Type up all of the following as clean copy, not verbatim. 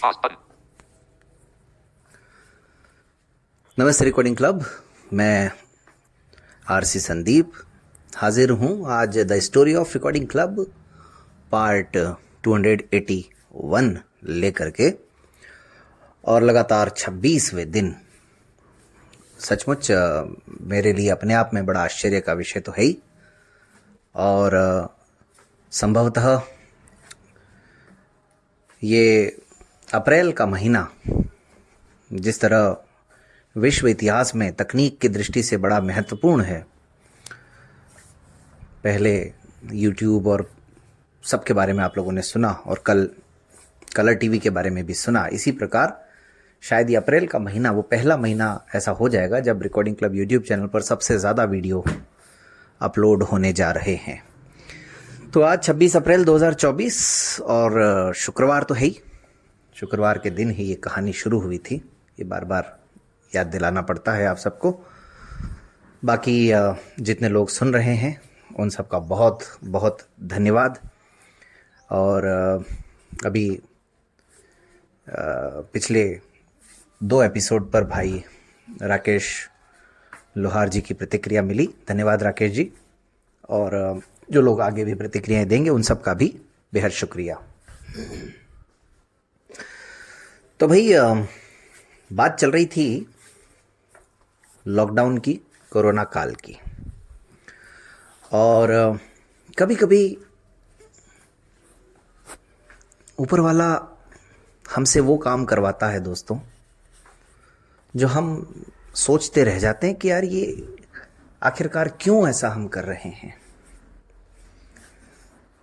Pause button. नमस्ते recording club. मैं RC Sandeep हाजिर हूँ आज the story of recording club part 281 लेकर के, और लगातार 26वें दिन। सचमुच मेरे लिए अपने आप में बड़ा आश्चर्य का विषय तो है ही, और संभवतः ये अप्रैल का महीना जिस तरह विश्व इतिहास में तकनीक की दृष्टि से बड़ा महत्वपूर्ण है, पहले यूट्यूब और सबके बारे में आप लोगों ने सुना, और कल कलर टीवी के बारे में भी सुना। इसी प्रकार शायद ये अप्रैल का महीना वो पहला महीना ऐसा हो जाएगा जब रिकॉर्डिंग क्लब यूट्यूब चैनल पर सबसे ज़्यादा वीडियो अपलोड होने जा रहे हैं। तो आज 26 अप्रैल 2024 और शुक्रवार तो है ही। शुक्रवार के दिन ही ये कहानी शुरू हुई थी। ये बार बार याद दिलाना पड़ता है आप सबको। बाकी जितने लोग सुन रहे हैं उन सब का बहुत बहुत धन्यवाद। और अभी पिछले 2 एपिसोड पर भाई राकेश लोहार जी की प्रतिक्रिया मिली। धन्यवाद राकेश जी। और जो लोग आगे भी प्रतिक्रियाएं देंगे उन सब का भी बेहद शुक्रिया। तो भाई बात चल रही थी लॉकडाउन की, कोरोना काल की। और कभी कभी ऊपर वाला हमसे वो काम करवाता है दोस्तों, जो हम सोचते रह जाते हैं कि यार ये आखिरकार क्यों ऐसा हम कर रहे हैं।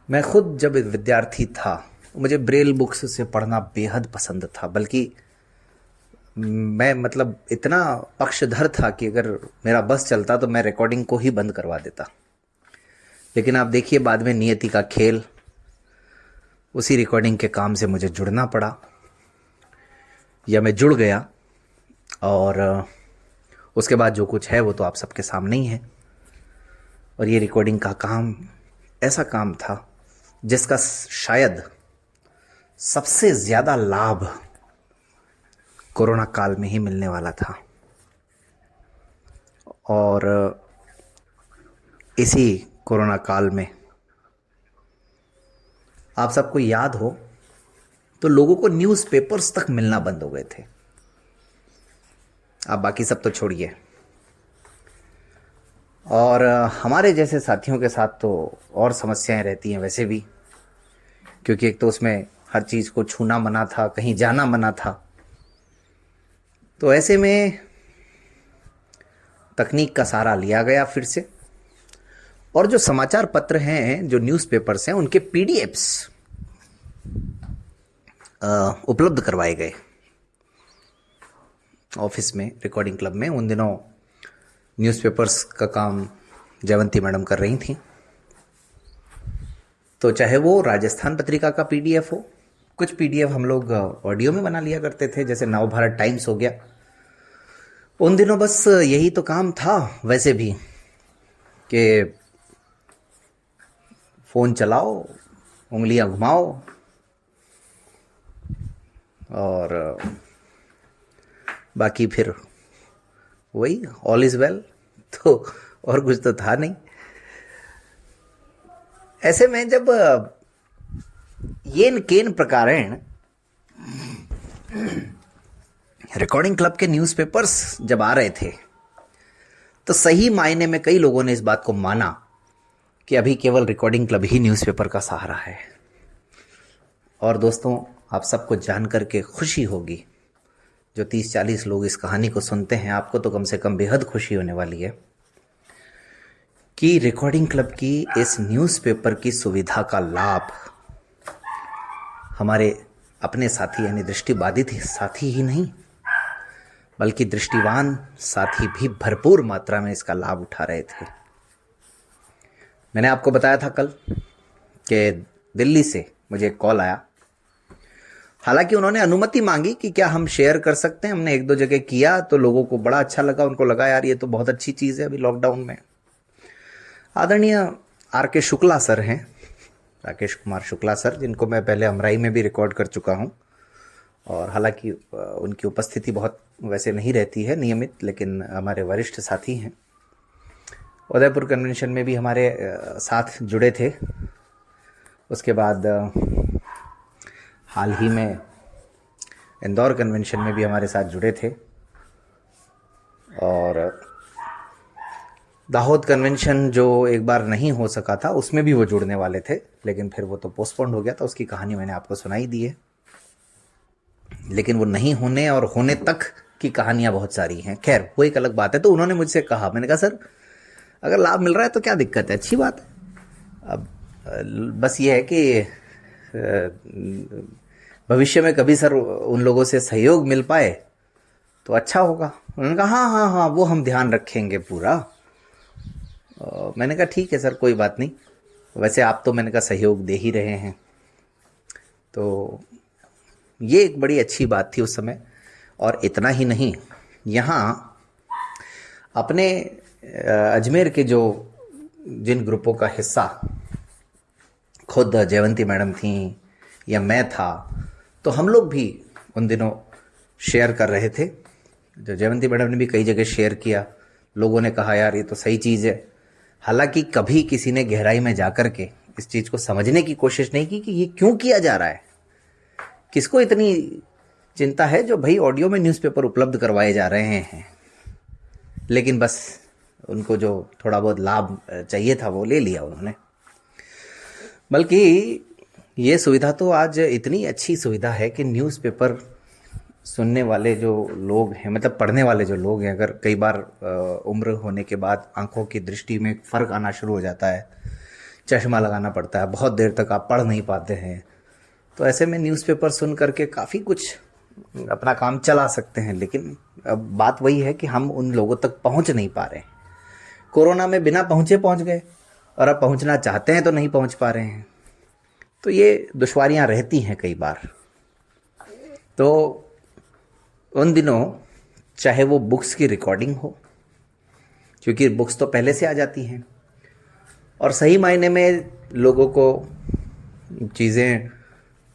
मैं खुद जब विद्यार्थी था मुझे ब्रेल बुक्स से पढ़ना बेहद पसंद था, बल्कि मैं मतलब इतना पक्षधर था कि अगर मेरा बस चलता तो मैं रिकॉर्डिंग को ही बंद करवा देता। लेकिन आप देखिए बाद में नियति का खेल, उसी रिकॉर्डिंग के काम से मुझे जुड़ना पड़ा, या मैं जुड़ गया। और उसके बाद जो कुछ है वो तो आप सबके सामने ही है। और ये रिकॉर्डिंग का काम ऐसा काम था जिसका शायद सबसे ज़्यादा लाभ कोरोना काल में ही मिलने वाला था। और इसी कोरोना काल में आप सबको याद हो तो लोगों को न्यूज़पेपर्स तक मिलना बंद हो गए थे। आप बाकी सब तो छोड़िए। और हमारे जैसे साथियों के साथ तो और समस्याएं रहती हैं वैसे भी, क्योंकि एक तो उसमें हर चीज़ को छूना मना था, कहीं जाना मना था। तो ऐसे में तकनीक का सहारा लिया गया फिर से, और जो समाचार पत्र हैं, जो न्यूज़पेपर्स हैं, उनके पीडीएफ्स उपलब्ध करवाए गए ऑफिस में, रिकॉर्डिंग क्लब में। उन दिनों न्यूज़पेपर्स का काम जयवंती मैडम कर रही थी। तो चाहे वो राजस्थान पत्रिका का पीडीएफ हो, कुछ पीडीएफ हम लोग ऑडियो में बना लिया करते थे, जैसे नवभारत टाइम्स हो गया। उन दिनों बस यही तो काम था वैसे भी, कि फ़ोन चलाओ, उंगलियां घुमाओ, और बाकी फिर वही ऑल इज़ वेल। तो और कुछ तो था नहीं। ऐसे में जब येन केन प्रकारेण रिकॉर्डिंग क्लब के न्यूज़पेपर्स जब आ रहे थे, तो सही मायने में कई लोगों ने इस बात को माना कि अभी केवल रिकॉर्डिंग क्लब ही न्यूज़पेपर का सहारा है। और दोस्तों आप सबको जान करके खुशी होगी, जो 30-40 लोग इस कहानी को सुनते हैं, आपको तो कम से कम बेहद खुशी होने वाली है कि रिकॉर्डिंग क्लब की इस न्यूज़पेपर की सुविधा का लाभ हमारे अपने साथी यानी दृष्टिबाधित साथी ही नहीं, बल्कि दृष्टिवान साथी भी भरपूर मात्रा में इसका लाभ उठा रहे थे। मैंने आपको बताया था कल कि दिल्ली से मुझे एक कॉल आया। हालांकि उन्होंने अनुमति मांगी कि क्या हम शेयर कर सकते हैं। हमने 1-2 जगह किया तो लोगों को बड़ा अच्छा लगा। उनको लगा यार ये तो बहुत अच्छी चीज़ है अभी लॉकडाउन में। आदरणीय आर.के. शुक्ला सर हैं, राकेश कुमार शुक्ला सर, जिनको मैं पहले अमराई में भी रिकॉर्ड कर चुका हूं, और हालांकि उनकी उपस्थिति बहुत वैसे नहीं रहती है नियमित, लेकिन हमारे वरिष्ठ साथी हैं। उदयपुर कन्वेंशन में भी हमारे साथ जुड़े थे। उसके बाद हाल ही में इंदौर कन्वेंशन में भी हमारे साथ जुड़े थे, और दाहोद कन्वेंशन जो एक बार नहीं हो सका था उसमें भी वो जुड़ने वाले थे, लेकिन फिर वो तो पोस्टपोन्ड हो गया था। उसकी कहानी मैंने आपको सुनाई दी है। लेकिन वो नहीं होने और होने तक की कहानियां बहुत सारी हैं। खैर, वो एक अलग बात है। तो उन्होंने मुझसे कहा, मैंने कहा सर अगर लाभ मिल रहा है तो क्या दिक्कत है, अच्छी बात है। अब बस ये है कि भविष्य में कभी सर उन लोगों से सहयोग मिल पाए तो अच्छा होगा। उन्होंने कहा हाँ हाँ हाँ, वो हम ध्यान रखेंगे पूरा। मैंने कहा ठीक है सर, कोई बात नहीं। वैसे आप तो मैंने कहा सहयोग दे ही रहे हैं। तो ये एक बड़ी अच्छी बात थी उस समय। और इतना ही नहीं, यहाँ अपने अजमेर के जो जिन ग्रुपों का हिस्सा खुद जयवंती मैडम थी या मैं था, तो हम लोग भी उन दिनों शेयर कर रहे थे। जो जयवंती मैडम ने भी कई जगह शेयर किया, लोगों ने कहा यार ये तो सही चीज़ है। हालांकि कभी किसी ने गहराई में जाकर के इस चीज़ को समझने की कोशिश नहीं की कि ये क्यों किया जा रहा है। किसको इतनी चिंता है जो भाई ऑडियो में न्यूज़पेपर उपलब्ध करवाए जा रहे हैं, लेकिन बस उनको जो थोड़ा बहुत लाभ चाहिए था वो ले लिया उन्होंने। बल्कि ये सुविधा तो आज इतनी अच्छी सुविधा है कि न्यूज़पेपर सुनने वाले जो लोग हैं, मतलब पढ़ने वाले जो लोग हैं, अगर कई बार उम्र होने के बाद आंखों की दृष्टि में फ़र्क आना शुरू हो जाता है, चश्मा लगाना पड़ता है, बहुत देर तक आप पढ़ नहीं पाते हैं, तो ऐसे में न्यूज़पेपर सुन करके काफ़ी कुछ अपना काम चला सकते हैं। लेकिन अब बात वही है कि हम उन लोगों तक पहुंच नहीं पा रहे हैं। कोरोना में बिना पहुंचे पहुंच गए, और अब पहुंचना चाहते हैं तो नहीं पहुंच पा रहे हैं। तो ये दुश्वारियां रहती हैं कई बार। तो उन दिनों चाहे वो बुक्स की रिकॉर्डिंग हो, क्योंकि बुक्स तो पहले से आ जाती हैं, और सही मायने में लोगों को चीज़ें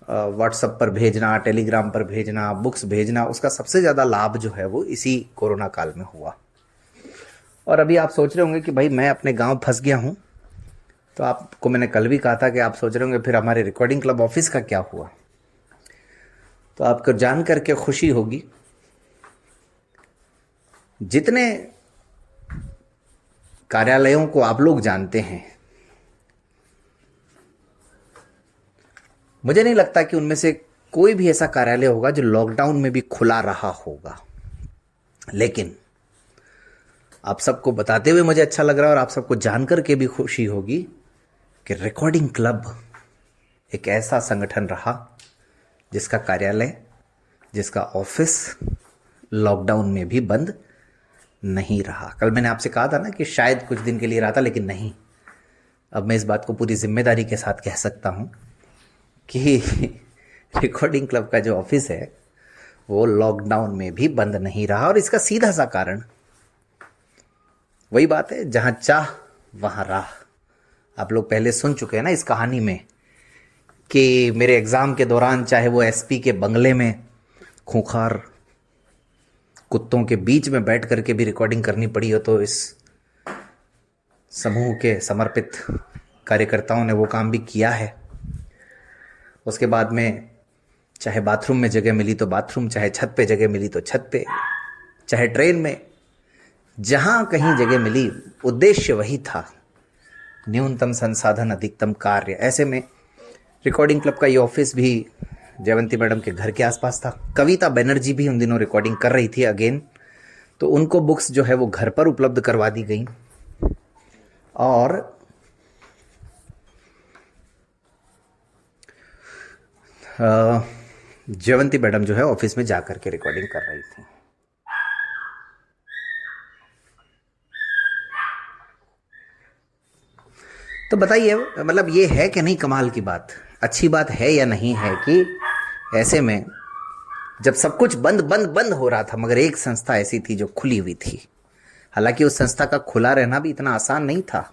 व्हाट्सएप पर भेजना, टेलीग्राम पर भेजना, बुक्स भेजना, उसका सबसे ज़्यादा लाभ जो है वो इसी कोरोना काल में हुआ। और अभी आप सोच रहे होंगे कि भाई मैं अपने गांव फंस गया हूं। तो आपको मैंने कल भी कहा था कि आप सोच रहे होंगे फिर हमारे रिकॉर्डिंग क्लब ऑफिस का क्या हुआ। तो आपको जान करके खुशी होगी, जितने कार्यालयों को आप लोग जानते हैं, मुझे नहीं लगता कि उनमें से कोई भी ऐसा कार्यालय होगा जो लॉकडाउन में भी खुला रहा होगा। लेकिन आप सबको बताते हुए मुझे अच्छा लग रहा है, और आप सबको जानकर के भी खुशी होगी कि रिकॉर्डिंग क्लब एक ऐसा संगठन रहा जिसका कार्यालय, जिसका ऑफिस लॉकडाउन में भी बंद नहीं रहा। कल मैंने आपसे कहा था ना कि शायद कुछ दिन के लिए रहा था, लेकिन नहीं। अब मैं इस बात को पूरी जिम्मेदारी के साथ कह सकता हूं कि रिकॉर्डिंग क्लब का जो ऑफिस है वो लॉकडाउन में भी बंद नहीं रहा। और इसका सीधा सा कारण वही बात है, जहां चाह वहां राह। आप लोग पहले सुन चुके हैं ना इस कहानी में कि मेरे एग्जाम के दौरान चाहे वो एसपी के बंगले में खूंखार कुत्तों के बीच में बैठ करके भी रिकॉर्डिंग करनी पड़ी हो, तो इस समूह के समर्पित कार्यकर्ताओं ने वो काम भी किया है। उसके बाद में चाहे बाथरूम में जगह मिली तो बाथरूम, चाहे छत पे जगह मिली तो छत पे, चाहे ट्रेन में, जहां कहीं जगह मिली, उद्देश्य वही था, न्यूनतम संसाधन अधिकतम कार्य। ऐसे में रिकॉर्डिंग क्लब का ये ऑफिस भी जयवंती मैडम के घर के आसपास था। कविता बनर्जी भी उन दिनों रिकॉर्डिंग कर रही थी अगेन, तो उनको बुक्स जो है वो घर पर उपलब्ध करवा दी गई। और जयवंती मैडम जो है ऑफिस में जाकर के रिकॉर्डिंग कर रही थी। तो बताइए, मतलब ये है कि नहीं कमाल की बात, अच्छी बात है या नहीं है कि ऐसे में जब सब कुछ बंद बंद बंद हो रहा था, मगर एक संस्था ऐसी थी जो खुली हुई थी। हालांकि उस संस्था का खुला रहना भी इतना आसान नहीं था,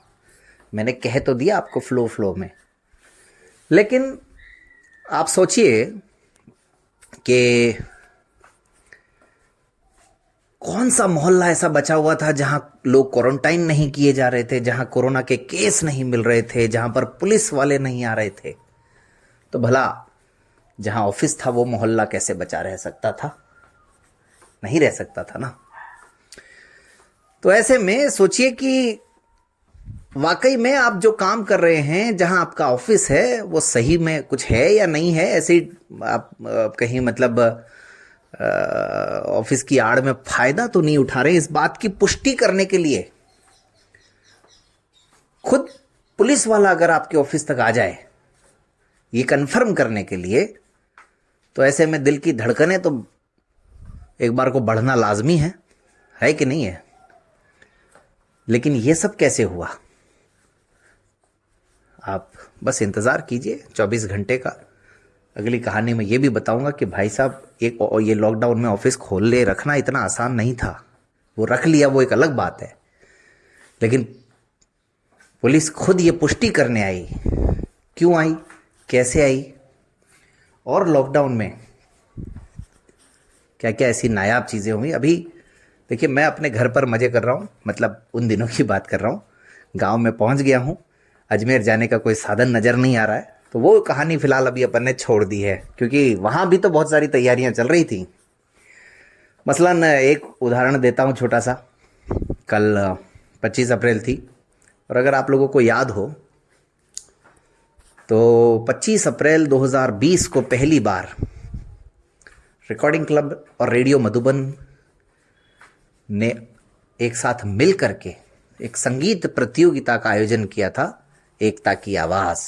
मैंने कह तो दिया आपको फ्लो में। लेकिन आप सोचिए कि कौन सा मोहल्ला ऐसा बचा हुआ था जहां लोग क्वारंटाइन नहीं किए जा रहे थे, जहां कोरोना के केस नहीं मिल रहे थे, जहां पर पुलिस वाले नहीं आ रहे थे। तो भला जहां ऑफिस था वो मोहल्ला कैसे बचा रह सकता था? नहीं रह सकता था ना। तो ऐसे में सोचिए कि वाकई में आप जो काम कर रहे हैं, जहां आपका ऑफिस है, वो सही में कुछ है या नहीं है। ऐसे ही आप कहीं मतलब ऑफिस की आड़ में फायदा तो नहीं उठा रहे। इस बात की पुष्टि करने के लिए खुद पुलिस वाला अगर आपके ऑफिस तक आ जाए, ये कंफर्म करने के लिए, तो ऐसे में दिल की धड़कनें तो एक बार को बढ़ना लाजमी है कि नहीं है? लेकिन ये सब कैसे हुआ? आप बस इंतज़ार कीजिए 24 घंटे का। अगली कहानी में ये भी बताऊंगा कि भाई साहब ये लॉकडाउन में ऑफिस खोल ले रखना इतना आसान नहीं था। वो रख लिया, वो एक अलग बात है, लेकिन पुलिस खुद ये पुष्टि करने आई। क्यों आई, कैसे आई, और लॉकडाउन में क्या क्या ऐसी नायाब चीज़ें हुई। अभी देखिए, मैं अपने घर पर मज़े कर रहा हूँ, मतलब उन दिनों की बात कर रहा हूँ। गांव में पहुँच गया हूँ, अजमेर जाने का कोई साधन नज़र नहीं आ रहा है, तो वो कहानी फ़िलहाल अभी अपन ने छोड़ दी है, क्योंकि वहाँ भी तो बहुत सारी तैयारियाँ चल रही थी। मसलन एक उदाहरण देता हूँ छोटा सा। कल 25 अप्रैल थी, और अगर आप लोगों को याद हो तो 25 अप्रैल 2020 को पहली बार रिकॉर्डिंग क्लब और रेडियो मधुबन ने एक साथ मिल करके एक संगीत प्रतियोगिता का आयोजन किया था, एकता की आवाज़।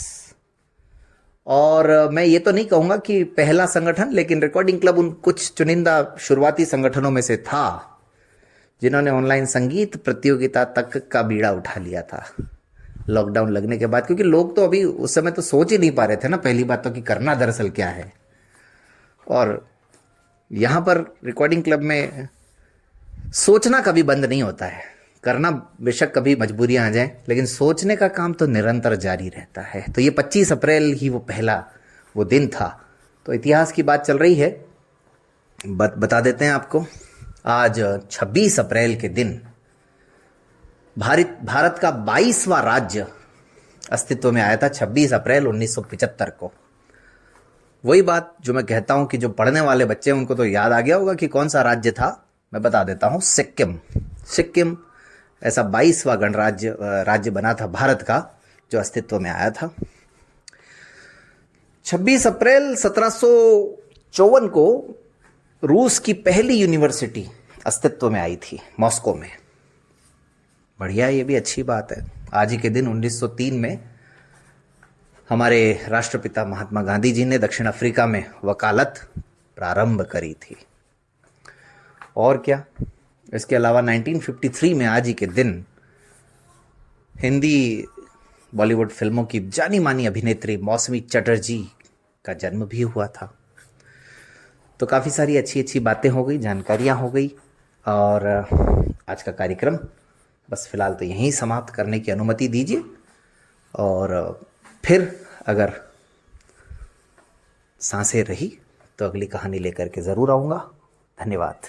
और मैं ये तो नहीं कहूँगा कि पहला संगठन, लेकिन रिकॉर्डिंग क्लब उन कुछ चुनिंदा शुरुआती संगठनों में से था जिन्होंने ऑनलाइन संगीत प्रतियोगिता तक का बीड़ा उठा लिया था लॉकडाउन लगने के बाद। क्योंकि लोग तो अभी उस समय तो सोच ही नहीं पा रहे थे ना, पहली बात तो, कि करना दरअसल क्या है। और यहाँ पर रिकॉर्डिंग क्लब में सोचना कभी बंद नहीं होता है। करना बेशक कभी मजबूरियां आ जाएं, लेकिन सोचने का काम तो निरंतर जारी रहता है। तो ये 25 अप्रैल ही वो दिन था। तो इतिहास की बात चल रही है, बता देते हैं आपको। आज 26 अप्रैल के दिन भारत का 22वां राज्य अस्तित्व में आया था, 26 अप्रैल 1975 को। वही बात जो मैं कहता हूं कि जो पढ़ने वाले बच्चे हैं उनको तो याद आ गया होगा कि कौन सा राज्य था। मैं बता देता हूं, सिक्किम ऐसा 22वां राज्य बना था भारत का, जो अस्तित्व में आया था। 26 अप्रैल 1754 को रूस की पहली यूनिवर्सिटी अस्तित्व में आई थी, मॉस्को में। बढ़िया, ये भी अच्छी बात है। आज ही के दिन 1903 में हमारे राष्ट्रपिता महात्मा गांधी जी ने दक्षिण अफ्रीका में वकालत प्रारंभ करी थी। और क्या, इसके अलावा 1953 में आज ही के दिन हिंदी बॉलीवुड फिल्मों की जानी मानी अभिनेत्री मौसमी चटर्जी का जन्म भी हुआ था। तो काफ़ी सारी अच्छी अच्छी बातें हो गई, जानकारियाँ हो गई, और आज का कार्यक्रम बस फिलहाल तो यहीं समाप्त करने की अनुमति दीजिए। और फिर अगर सांसें रही तो अगली कहानी लेकर के ज़रूर आऊँगा। धन्यवाद।